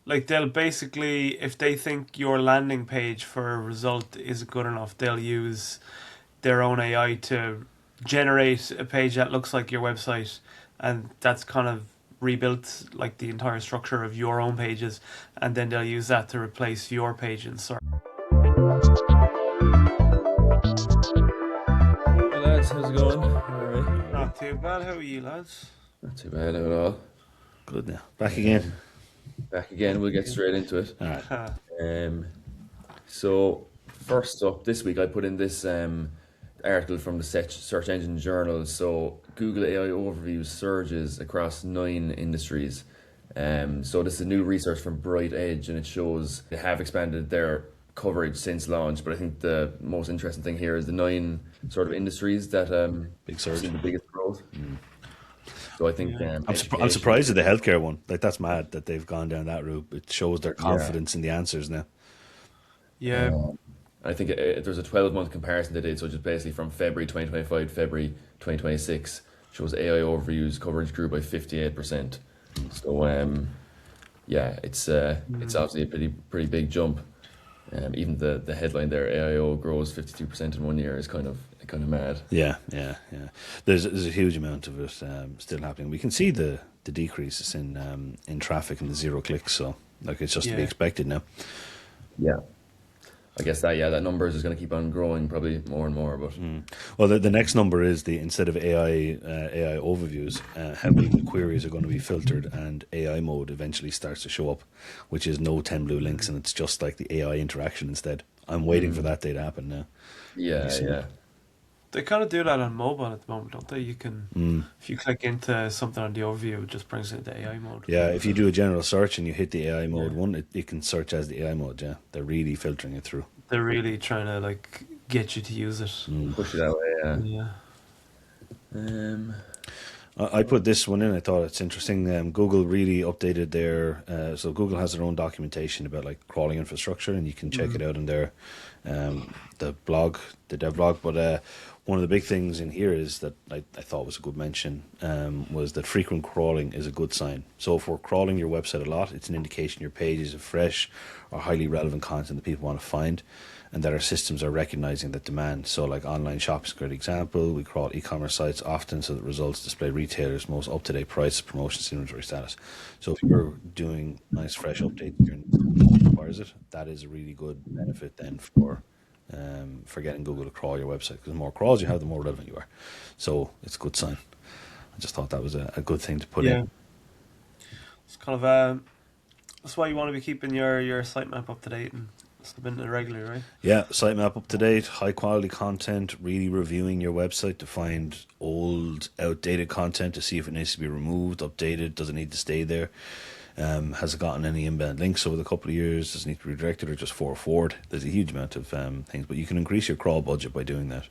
Like they'll basically, if they think your landing page for a result isn't good enough, they'll use their own AI to generate a page that looks like your website, and that's kind of rebuilt like the entire structure of your own pages, and then they'll use that to replace your page in search. Hey lads, how's it going? Alright. Not too bad. How are you, lads? Not too bad at all. Good now. Back again. Back again, we'll get straight into it. All right. Um, so, first up, this week I put in this article from the Search Engine Journal. So, Google AI overviews surges across 9 industries. So, this is new research from BrightEdge, and it shows they have expanded their coverage since launch. But I think the most interesting thing here is the 9 sort of industries that Big surge. see the biggest growth. So I think I'm surprised at the healthcare one. Like, that's mad that they've gone down that route. It shows their confidence in the answers now. Yeah. I think there's a 12-month comparison they did, so just basically from February 2025 to February 2026 shows AI overviews coverage grew by 58%. So yeah, it's obviously a pretty big jump. Even the headline there, AIO grows 52% in 1 year, is kind of mad. Yeah. There's a huge amount of it still happening. We can see the decreases in traffic and the zero clicks. So like, it's just to be expected now. Yeah. I guess that number is going to keep on growing, probably more and more. But Well, the next number is instead of AI overviews, how many of the queries are going to be filtered, and AI mode eventually starts to show up, which is no 10 blue links, and it's just like the AI interaction instead. I'm waiting for that day to happen now. yeah. They kind of do that on mobile at the moment, don't they? You can, if you click into something on the overview, it just brings it into AI mode. Yeah, if you do a general search and you hit the AI mode one, it can search as the AI mode. Yeah, they're really filtering it through. They're really trying to like get you to use it. Push it that way. Yeah. I put this one in. I thought it's interesting. Google really updated their. So Google has their own documentation about like crawling infrastructure, and you can check it out in their the blog, the dev blog. But one of the big things in here is that I thought was a good mention was that frequent crawling is a good sign. So if we're crawling your website a lot, it's an indication your pages are fresh or highly relevant content that people want to find, and that our systems are recognizing that demand. So like online shopping is a great example. We crawl e-commerce sites often so that results display retailers' most up-to-date prices, promotions, inventory status. So if you're doing nice fresh updates during requires it, that is a really good benefit then for getting Google to crawl your website, because the more crawls you have, the more relevant you are. So it's a good sign. I just thought that was a good thing to put in. It's kind of that's why you want to be keeping your sitemap up to date and submitting it regularly, right? Yeah, sitemap up to date, high quality content, really reviewing your website to find old, outdated content to see if it needs to be removed, updated, does it need to stay there. Has it gotten any inbound links over the couple of years? Does it need to be redirected or just forward? There's a huge amount of things, but you can increase your crawl budget by doing that.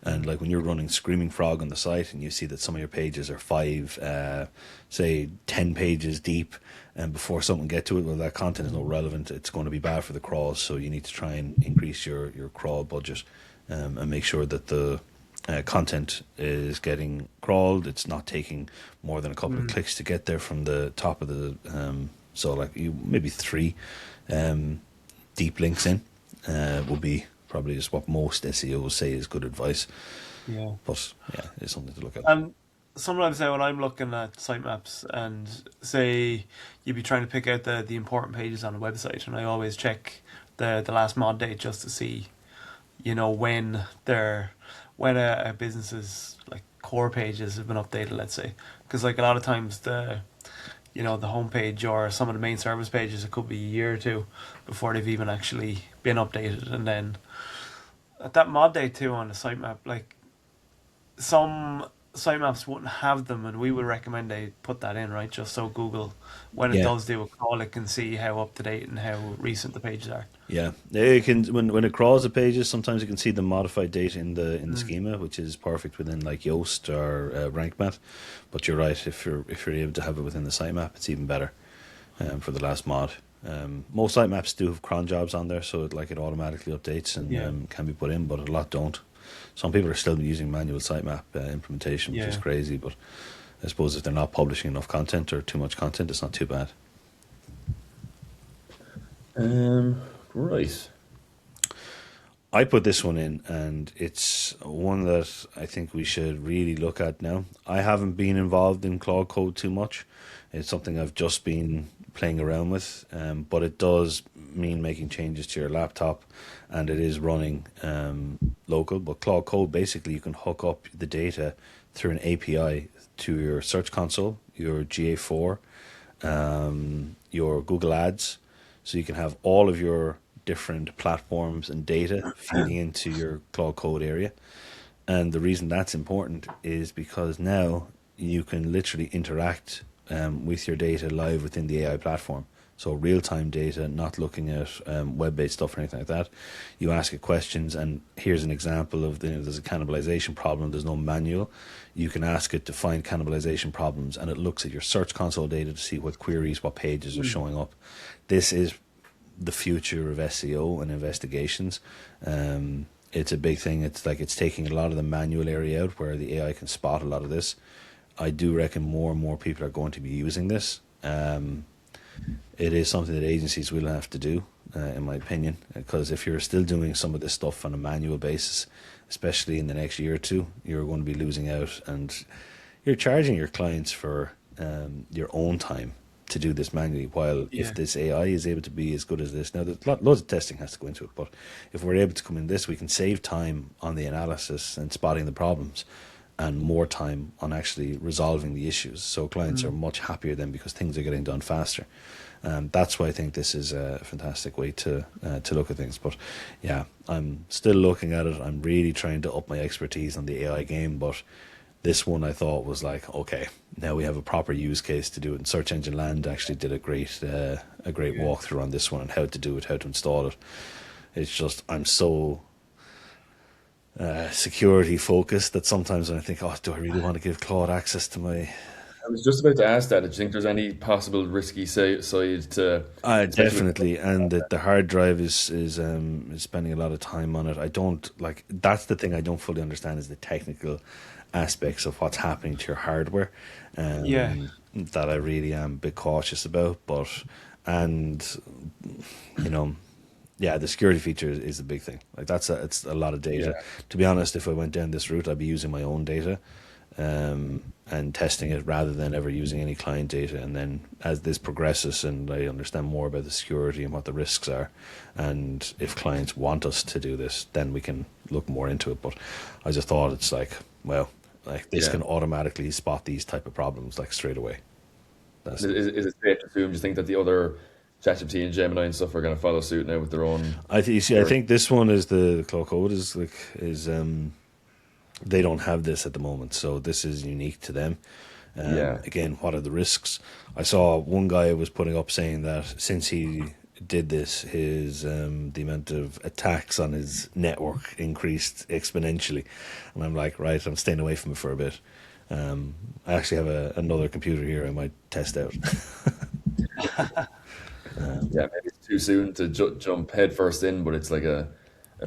And like when you're running Screaming Frog on the site and you see that some of your pages are 10 pages deep, and before someone get to it, well, that content is not relevant, it's going to be bad for the crawls. So you need to try and increase your crawl budget and make sure that the content is getting crawled. It's not taking more than a couple of clicks to get there from the top of the so like you maybe 3 deep links in will be probably just what most SEOs say is good advice. Yeah. But yeah, it's something to look at. And sometimes now when I'm looking at sitemaps and say you'd be trying to pick out the important pages on a website, and I always check the last mod date just to see, when a business's like core pages have been updated, let's say, because like a lot of times the homepage or some of the main service pages, it could be a year or two before they've even actually been updated. And then at that mod date too on the sitemap, like some sitemaps wouldn't have them, and we would recommend they put that in, right? Just so Google, when it does do a crawl, it can see how up to date and how recent the pages are. Yeah, it can when it crawls the pages. Sometimes you can see the modified date in the schema, which is perfect within like Yoast or RankMath. But you're right, if you're able to have it within the sitemap, it's even better for the last mod. Most sitemaps do have cron jobs on there, so it automatically updates and can be put in, but a lot don't. Some people are still using manual sitemap implementation, which is crazy, but I suppose if they're not publishing enough content or too much content, it's not too bad. Right. I put this one in, and it's one that I think we should really look at now. I haven't been involved in Claude Code too much. It's something I've just been playing around with, but it does mean making changes to your laptop, and it is running local. But Claude Code, basically, you can hook up the data through an API to your Search Console, your GA4, your Google Ads, so you can have all of your different platforms and data feeding into your Claude Code area. And the reason that's important is because now you can literally interact with your data live within the AI platform. So real time data, not looking at web based stuff or anything like that. You ask it questions, and here's an example of there's a cannibalization problem. There's no manual. You can ask it to find cannibalization problems, and it looks at your Search Console data to see what queries, what pages are showing up. This is the future of SEO and investigations. It's a big thing. It's like it's taking a lot of the manual area out where the AI can spot a lot of this. I do reckon more and more people are going to be using this. It is something that agencies will have to do, in my opinion, because if you're still doing some of this stuff on a manual basis, especially in the next year or two, you're going to be losing out, and you're charging your clients for your own time to do this manually. While if this AI is able to be as good as this, now there's loads of testing has to go into it, but if we're able to come in this, we can save time on the analysis and spotting the problems, and more time on actually resolving the issues. So clients are much happier then because things are getting done faster. That's why I think this is a fantastic way to look at things. But yeah, I'm still looking at it. I'm really trying to up my expertise on the AI game, but this one I thought was like, okay, now we have a proper use case to do it. And Search Engine Land actually did a great walkthrough on this one and how to do it, how to install it. It's just I'm so security focused that sometimes when I think, oh, do I really want to give Claude access to my? I was just about to ask that. Do you think there's any possible risky side to, especially with, Definitely, and the hard drive is spending a lot of time on it. I don't like that's the thing I don't fully understand is the technical aspects of what's happening to your hardware. Yeah. That I really am a bit cautious about, but and you know. Yeah, the security feature is a big thing. Like it's a lot of data. yeah, To be honest, if I went down this route, I'd be using my own data and testing it rather than ever using any client data. And then as this progresses and I understand more about the security and what the risks are, and if clients want us to do this, then we can look more into it. But I just thought it's like, well, like this yeah. can automatically spot these type of problems like straight away. That's Is it safe to assume? Do you think that the other ChatGPT and Gemini and stuff are going to follow suit now with their own you see, I security? think this one is the Claude Code is they don't have this at the moment, so this is unique to them. Yeah, Again, what are the risks? I saw one guy was putting up saying that since he did this, his the amount of attacks on his network increased exponentially, and I'm like, right, I'm staying away from it for a bit. I actually have another computer here I might test out. yeah. Maybe it's too soon to jump head first in, but it's like a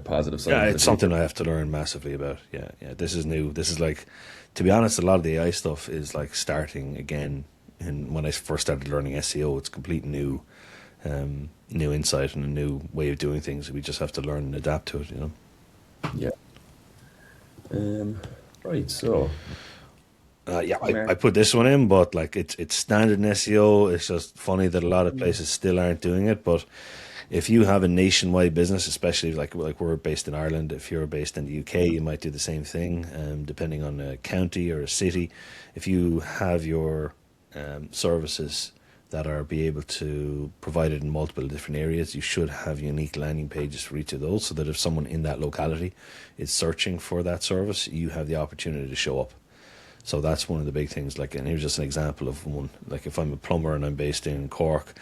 positive sign Yeah, for the it's something future. I have to learn massively about. Yeah, yeah. This is new. This is like, to be honest, a lot of the AI stuff is like starting again. And when I first started learning SEO, it's complete new insight and a new way of doing things. We just have to learn and adapt to it. Yeah. Um, right. So, Yeah, I Mark. put this one in, but like it's standard in SEO. It's just funny that a lot of places still aren't doing it. But if you have a nationwide business, especially like we're based in Ireland, if you're based in the UK, you might do the same thing. Depending on a county or a city, if you have your services that are be able to provide it in multiple different areas, you should have unique landing pages for each of those, so that if someone in that locality is searching for that service, you have the opportunity to show up. So that's one of the big things. Like, and here's just an example of one. Like, if I'm a plumber and I'm based in Cork,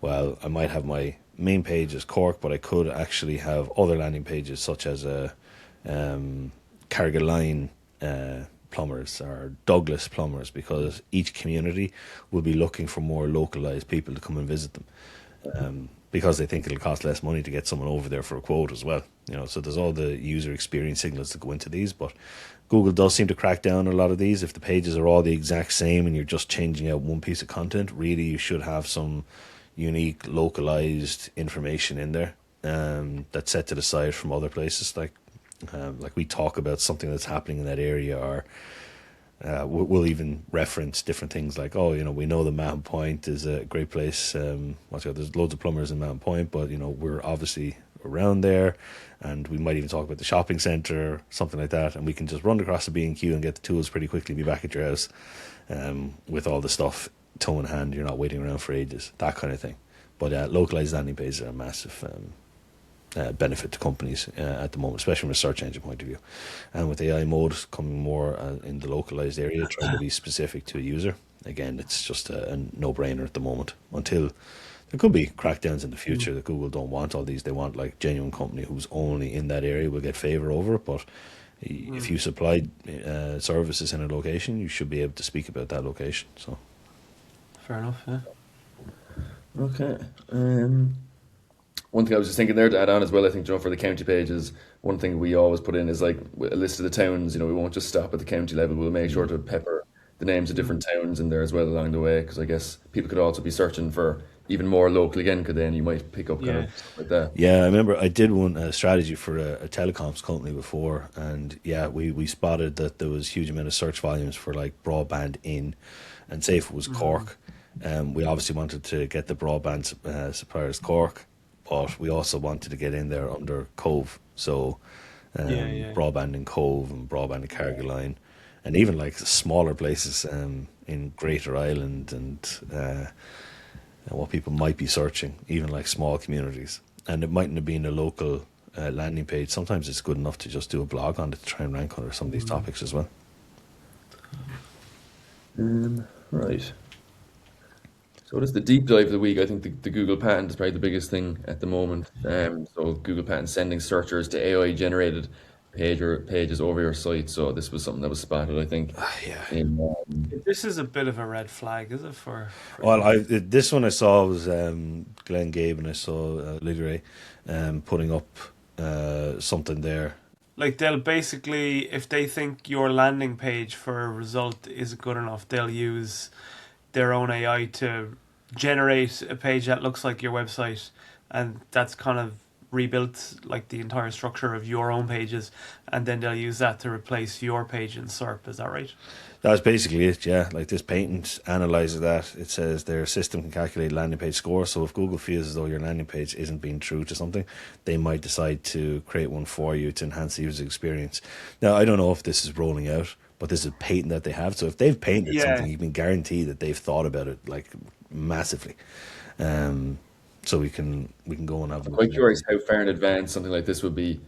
well, I might have my main page as Cork, but I could actually have other landing pages such as a Carrigaline plumbers or Douglas plumbers, because each community will be looking for more localized people to come and visit them. Because they think it'll cost less money to get someone over there for a quote as well. So there's all the user experience signals that go into these, but Google does seem to crack down on a lot of these. If the pages are all the exact same and you're just changing out one piece of content, really you should have some unique, localized information in there that's set to the side from other places. Like we talk about something that's happening in that area, or we'll even reference different things like, oh, we know that Mountain Point is a great place. There's loads of plumbers in Mountain Point, but we're obviously around there, and we might even talk about the shopping centre, something like that, and we can just run across the B&Q and get the tools pretty quickly, be back at your house with all the stuff toe in hand. You're not waiting around for ages, that kind of thing. But localized landing pages are a massive benefit to companies at the moment, especially from a search engine point of view. And with AI mode coming more in the localized area, trying to be specific to a user, again, it's just a no-brainer at the moment, until there could be crackdowns in the future that Google don't want all these. They want like genuine company who's only in that area will get favor over it. But if you supply services in a location, you should be able to speak about that location. So Fair enough, yeah. Okay. One thing I was just thinking there to add on as well, I think, for the county pages, one thing we always put in is like a list of the towns. We won't just stop at the county level. We'll make sure to pepper the names of different towns in there as well along the way, because I guess people could also be searching for even more local again, because then you might pick up kind of stuff like that. Yeah, I remember I did one strategy for a telecoms company before, and we spotted that there was huge amount of search volumes for like broadband in, and say if it was Cork, we obviously wanted to get the broadband suppliers Cork, but we also wanted to get in there under Cove, so broadband in Cove and broadband in Carrigaline, and even like smaller places in Greater Ireland and what people might be searching, even like small communities. And it mightn't have been a local landing page. Sometimes it's good enough to just do a blog on it to try and rank under some of these topics as well. Right. So that's the deep dive of the week. I think the Google patent is probably the biggest thing at the moment. So Google patent sending searchers to AI generated pages over your site. So this was something that was spotted, I think. This is a bit of a red flag, is it? Well, this one I saw was Glenn Gabe, and I saw Liggeray putting up something there. Like, they'll basically, if they think your landing page for a result isn't good enough, they'll use their own AI to generate a page that looks like your website, and that's kind of rebuilt like the entire structure of your own pages, and then they'll use that to replace your page in SERP. Is that right? That's basically it, yeah. Like this patent analyzes that. It says their system can calculate landing page score. So if Google feels as though your landing page isn't being true to something, they might decide to create one for you to enhance the user experience. Now, I don't know if this is rolling out, but this is a patent that they have. So if they've patented something, you can guarantee that they've thought about it like massively. So we can go and have. I'm quite curious how far in advance something like this would be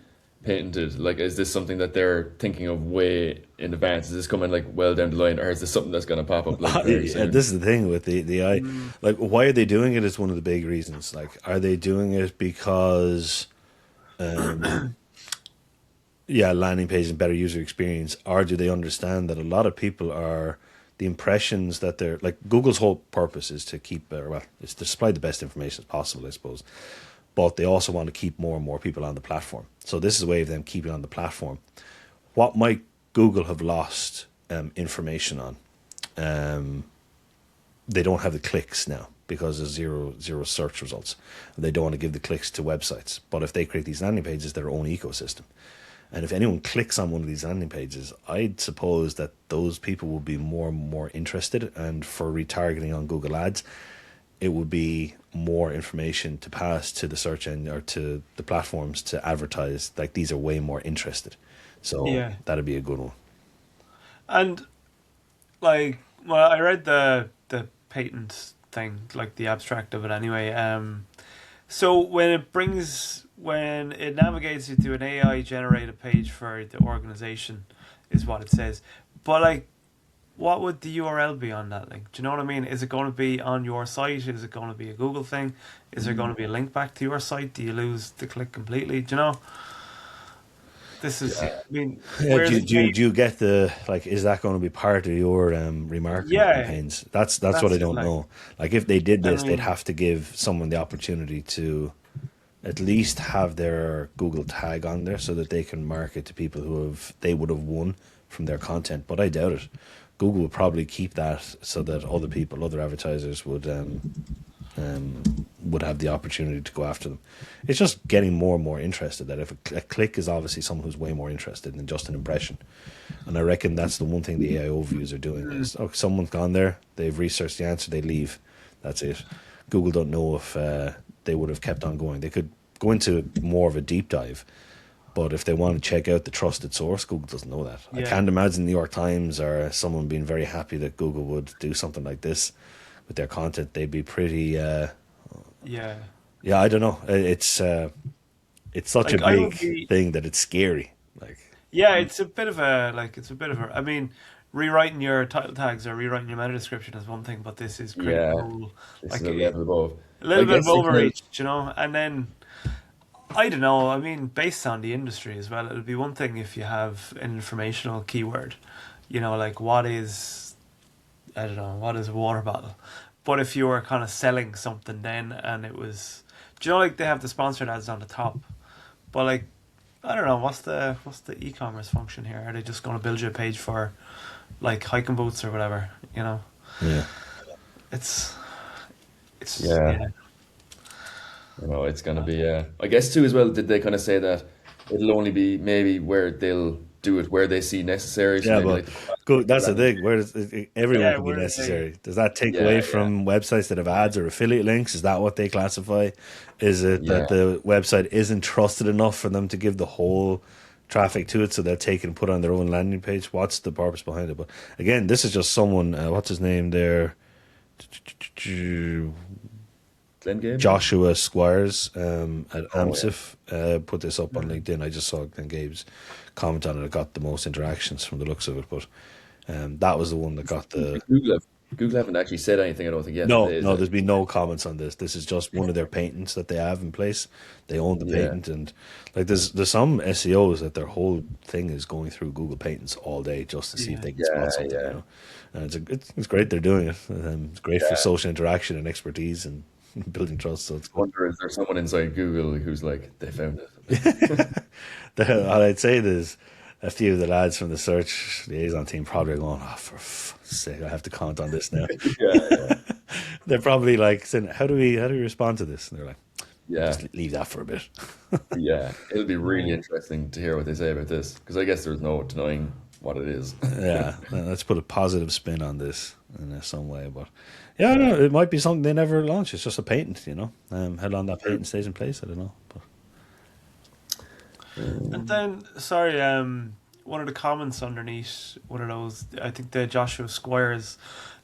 patented. Like, is this something that they're thinking of way in advance? Is this coming like well down the line, or is this something that's going to pop up like very soon? This is the thing with the AI. Like, why are they doing it is one of the big reasons. Like, are they doing it because landing page and better user experience, or do they understand that a lot of people are the impressions that they're like, Google's whole purpose is to keep it's to supply the best information as possible, I suppose, but they also want to keep more and more people on the platform. So this is a way of them keeping on the platform. What might Google have lost information on? They don't have the clicks now because there's zero search results. They don't want to give the clicks to websites, but if they create these landing pages, their own ecosystem. And if anyone clicks on one of these landing pages, I'd suppose that those people will be more and more interested. And for retargeting on Google Ads, it would be more information to pass to the search engine or to the platforms to advertise. Like, these are way more interested. So that'd be a good one. And like, well, I read the patent thing, like the abstract of it anyway. So when it navigates you to an AI generated page for the organization, is what it says. But like, what would the URL be on that link? Do you know what I mean? Is it going to be on your site? Is it going to be a Google thing? Is there going to be a link back to your site? Do you lose the click completely? Do you know? This is, I mean, do you get the, like, is that going to be part of your remarketing campaigns? That's what I don't know. Like, if they did this, they'd have to give someone the opportunity to at least have their Google tag on there so that they can market to people who they would have won from their content. But I doubt it. Google would probably keep that so that other advertisers would would have the opportunity to go after them. It's just getting more and more interested. That if a click is obviously someone who's way more interested than just an impression, and I reckon that's the one thing the AI overviews are doing is, oh, someone's gone there, they've researched the answer, they leave, that's it. Google don't know if they would have kept on going. They could go into more of a deep dive, but if they want to check out the trusted source, Google doesn't know that. I can't imagine the New York Times or someone being very happy that Google would do something like this with their content. They'd be pretty. I don't know. It's such Like, a big thing that it's scary. Like, it's a bit of a. I mean, rewriting your title tags or rewriting your meta description is one thing, but this is critical. This is a level above. A little bit of overreach, and then I don't know. I mean, based on the industry as well, it'll be one thing if you have an informational keyword, like what is a water bottle, but if you were kind of selling something then, and it was, like they have the sponsored ads on the top, but like, I don't know, what's the e-commerce function here? Are they just going to build you a page for like hiking boots or whatever? Yeah, it's it's going to be. I guess too as well. Did they kind of say that it'll only be maybe where they'll do it where they see necessary? So but that's the thing. Where everyone can be necessary. Does that take away from websites that have ads or affiliate links? Is that what they classify? Is it that the website isn't trusted enough for them to give the whole traffic to it, so they'll take it and put it on their own landing page? What's the purpose behind it? But again, this is just someone. What's his name there? Joshua Squires at AMSIF put this up on LinkedIn. I just saw Glenn Gabe's comment on it. It got the most interactions from the looks of it, but that was the one that got the... Google haven't actually said anything, I don't think, yet. No, there's been no comments on this. This is just one of their patents that they have in place. They own the patent, and like there's some SEOs that their whole thing is going through Google patents all day just to see if they can spot something. And it's great they're doing it. It's great for social interaction and expertise and building trust. So it's I wonder, is there someone inside Google who's like, they found it? I'd say there's a few of the lads from the search liaison team probably going, oh, for fuck's sake, I have to comment on this now. They're probably like saying, how do we respond to this? And they're like, just leave that for a bit. It'll be really interesting to hear what they say about this, because I guess there's no denying what it is. Let's put a positive spin on this in some way. But it might be something they never launch. It's just a patent, how long that patent stays in place, I don't know. But and then, sorry, one of the comments underneath one of those, I think the Joshua Squires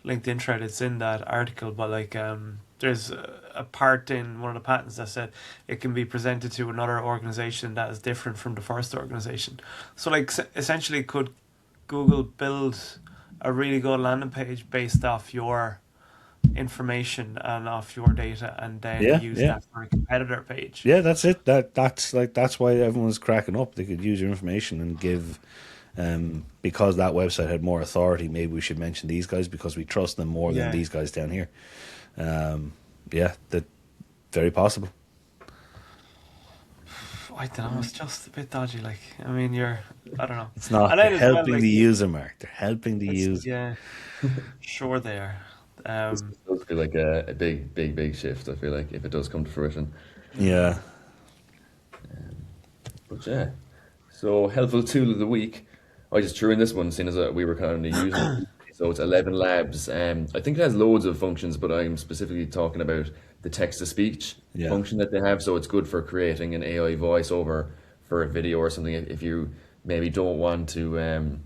LinkedIn thread, it's in that article, but like there's a part in one of the patents that said it can be presented to another organization that is different from the first organization. So like essentially, could Google build a really good landing page based off your information and off your data, and then use that for a competitor page? That's it. That's why everyone's cracking up. They could use your information and give, because that website had more authority, maybe we should mention these guys because we trust them more than these guys down here. That very possible. I don't know, it's just a bit dodgy. Like, I mean, I don't know. It's not helping the user, Mark. They're helping the user. Yeah, sure they are. This does feel like a big shift, I feel like, if it does come to fruition. Yeah. But so helpful tool of the week. I just threw in this one, seeing as we were kind of using it. So it's ElevenLabs. I think it has loads of functions, but I'm specifically talking about the text-to-speech function that they have. So it's good for creating an AI voiceover for a video or something if you maybe don't want to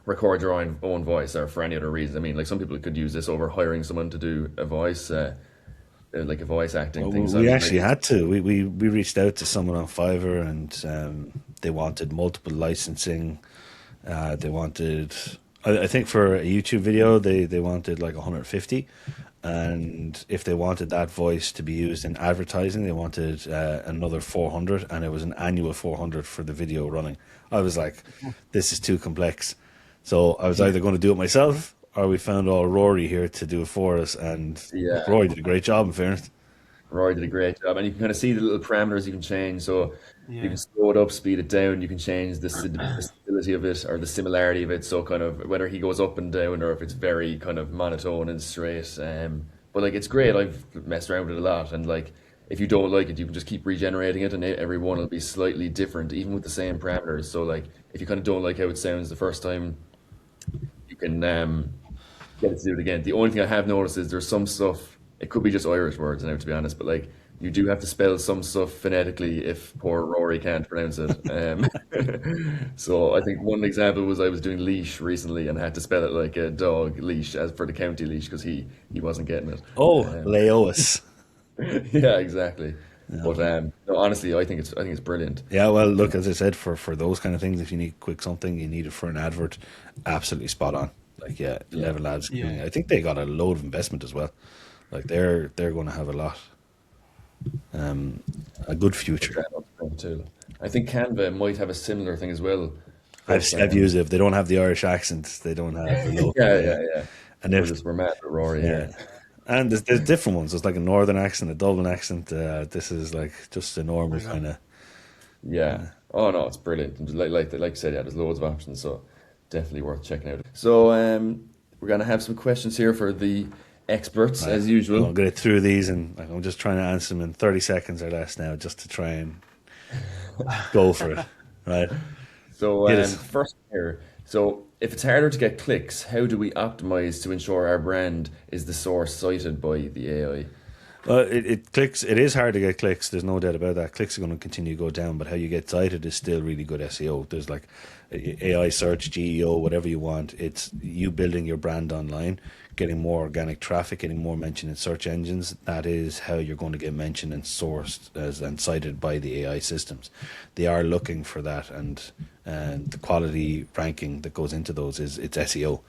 record your own voice, or for any other reason. I mean, like, some people could use this over hiring someone to do a voice, like a voice acting thing. We actually had to. We reached out to someone on Fiverr, and they wanted multiple licensing. They wanted, I think for a YouTube video, they wanted like 150. And if they wanted that voice to be used in advertising, they wanted another 400, and it was an annual 400 for the video running. I was like, this is too complex. So I was either going to do it myself, or we found Rory here to do it for us. And Rory did a great job, in fairness. Rory did a great job. And you can kind of see the little parameters you can change. So you can slow it up, speed it down. You can change the stability of it, or the similarity of it. So kind of whether he goes up and down, or if it's very kind of monotone and straight. But like it's great. I've messed around with it a lot, and like if you don't like it, you can just keep regenerating it, and every one will be slightly different, even with the same parameters. So like if you kind of don't like how it sounds the first time, you can get it to do it again. The only thing I have noticed is there's some stuff. It could be just Irish words now, to be honest, but like you do have to spell some stuff phonetically if poor Rory can't pronounce it. So I think one example was I was doing leash recently and I had to spell it like a dog leash as for the county leash because he wasn't getting it. Oh, Um, Laos. yeah, exactly. But no, honestly, I think it's brilliant. Yeah, well, look, as I said, for those kind of things, if you need quick something, you need it for an advert, absolutely spot on. Like, yeah, Yeah. ElevenLabs, Yeah. I think they got a load of investment as well. Like, they're going to have a lot, a good future. Too. I think Canva might have a similar thing as well. But I've used it. If they don't have the Irish accent, they don't have the local. yeah, Yeah. yeah, yeah. And We're if just we're mad at Rory yeah, here. and there's different ones. There's like a northern accent, a Dublin accent. This is like just a normal my God. kind of. Yeah. Oh no, it's brilliant. And like you said, yeah, there's loads of options, so definitely worth checking out. So we're gonna have some questions here for the experts as I'll usual. get through these, and like, I'm just trying to answer them in 30 seconds or less now, just to try and go for it. Right? So Hit us. first here. So if it's harder to get clicks, how do we optimize to ensure our brand is the source cited by the AI? Well, it clicks. It is hard to get clicks. There's no doubt about that. Clicks are going to continue to go down, but how you get cited is still really good SEO. There's like AI search, GEO, whatever you want. It's you building your brand online, getting more organic traffic, getting more mention in search engines. That is how you're going to get mentioned and sourced as and cited by the AI systems. They are looking for that, and the quality ranking that goes into those is it's SEO.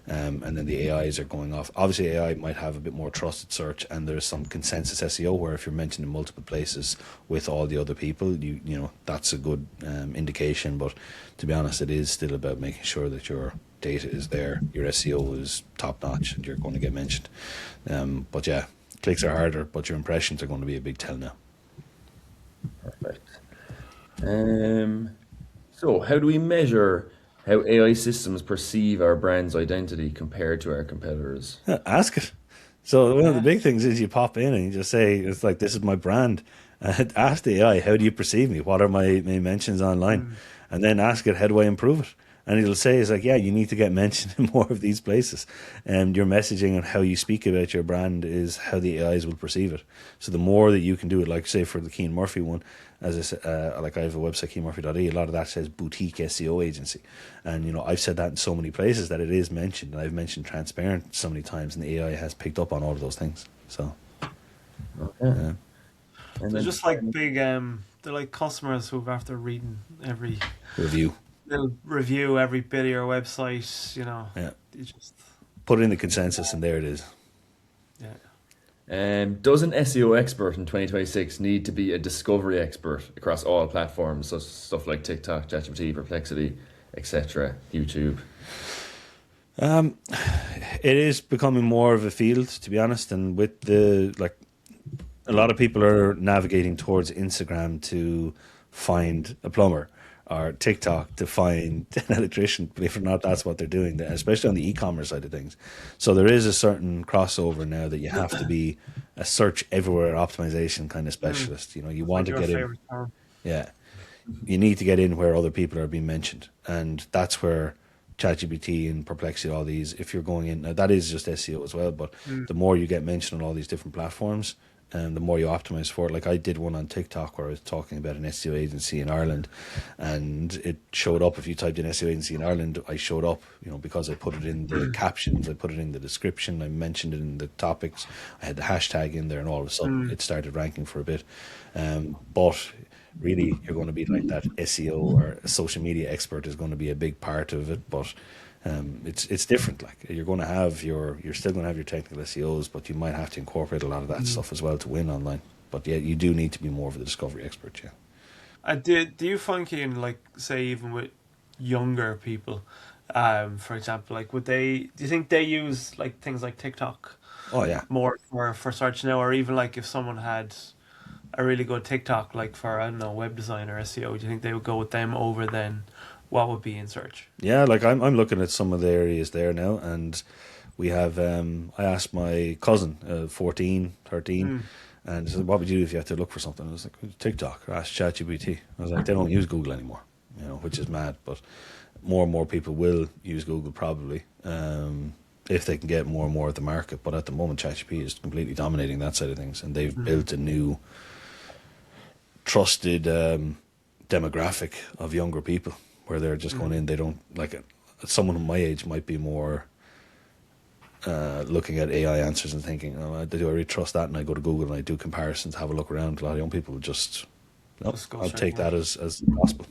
And then the AIs are going off. Obviously, AI might have a bit more trusted search, and there's some consensus SEO where if you're mentioned in multiple places with all the other people, you know that's a good indication. But to be honest, it is still about making sure that your data is there, your SEO is top notch, and you're going to get mentioned. But yeah, clicks are harder, but your impressions are going to be a big tell now. Perfect. So how do we measure how AI systems perceive our brand's identity compared to our competitors? Ask it. So one of the Yeah. big things is you pop in and you just say, it's like, this is my brand. Ask the AI, how do you perceive me? What are my mentions online? And then ask it, how do I improve it? And it'll say, it's like, yeah, you need to get mentioned in more of these places. And your messaging and how you speak about your brand is how the AIs will perceive it. So the more that you can do it, like say for the Keane Murphy one, as I said, like I have a website, KeaneMurphy.ie, a lot of that says boutique SEO agency. And, you know, I've said that in so many places that it is mentioned. And I've mentioned transparent so many times, and the AI has picked up on all of those things. So, Okay. yeah. And They're then just like big. They're like customers who, after reading every Review. little review, every bit of your website, Yeah. you just Put it in the consensus, and there it is. yeah. does an SEO expert in 2026 need to be a discovery expert across all platforms, so stuff like TikTok, ChatGPT, Perplexity, etc., YouTube? It is becoming more of a field, to be honest, and with the like, a lot of people are navigating towards Instagram to find a plumber or TikTok to find an electrician. Believe it or not, that's what they're doing, especially on the e-commerce side of things. So there is a certain crossover now that you have to be a search everywhere optimization kind of specialist. You know, you It's want like to your get in. favorite term. Yeah, you need to get in where other people are being mentioned, and that's where ChatGPT and Perplexity, all these. If you're going in, now that is just SEO as well, but the more you get mentioned on all these different platforms, and the more you optimize for it. Like I did one on TikTok where I was talking about an SEO agency in Ireland, and it showed up. If you typed in SEO agency in Ireland, I showed up, you know, because I put it in the captions, I put it in the description, I mentioned it in the topics, I had the hashtag in there, and all of a sudden it started ranking for a bit. But really, you're going to be like that SEO or a social media expert is going to be a big part of it, but it's different. Like you're still going to have your technical SEOs, but you might have to incorporate a lot of that stuff as well to win online. But yeah, you do need to be more of a discovery expert. Yeah. Do you find, Keane, like say even with younger people, for example, like do you think they use like things like TikTok Oh yeah. more for search now, or even like if someone had a really good TikTok, like for, I don't know, web design or SEO, do you think they would go with them over then what would be in search? Yeah, like I'm looking at some of the areas there now, and We have, I asked my cousin, 14, 13, and he said, what would you do if you had to look for something? I was like, TikTok, or ask ChatGPT. I was like, they don't use Google anymore, which is mad, but more and more people will use Google probably, if they can get more and more of the market. But at the moment, ChatGPT is completely dominating that side of things, and they've built a new trusted demographic of younger people where they're just going in. They don't like it. Someone of my age might be more looking at AI answers and thinking, oh, do I really trust that? And I go to Google and I do comparisons, have a look around. A lot of young people will just, no, I'll take that as gospel.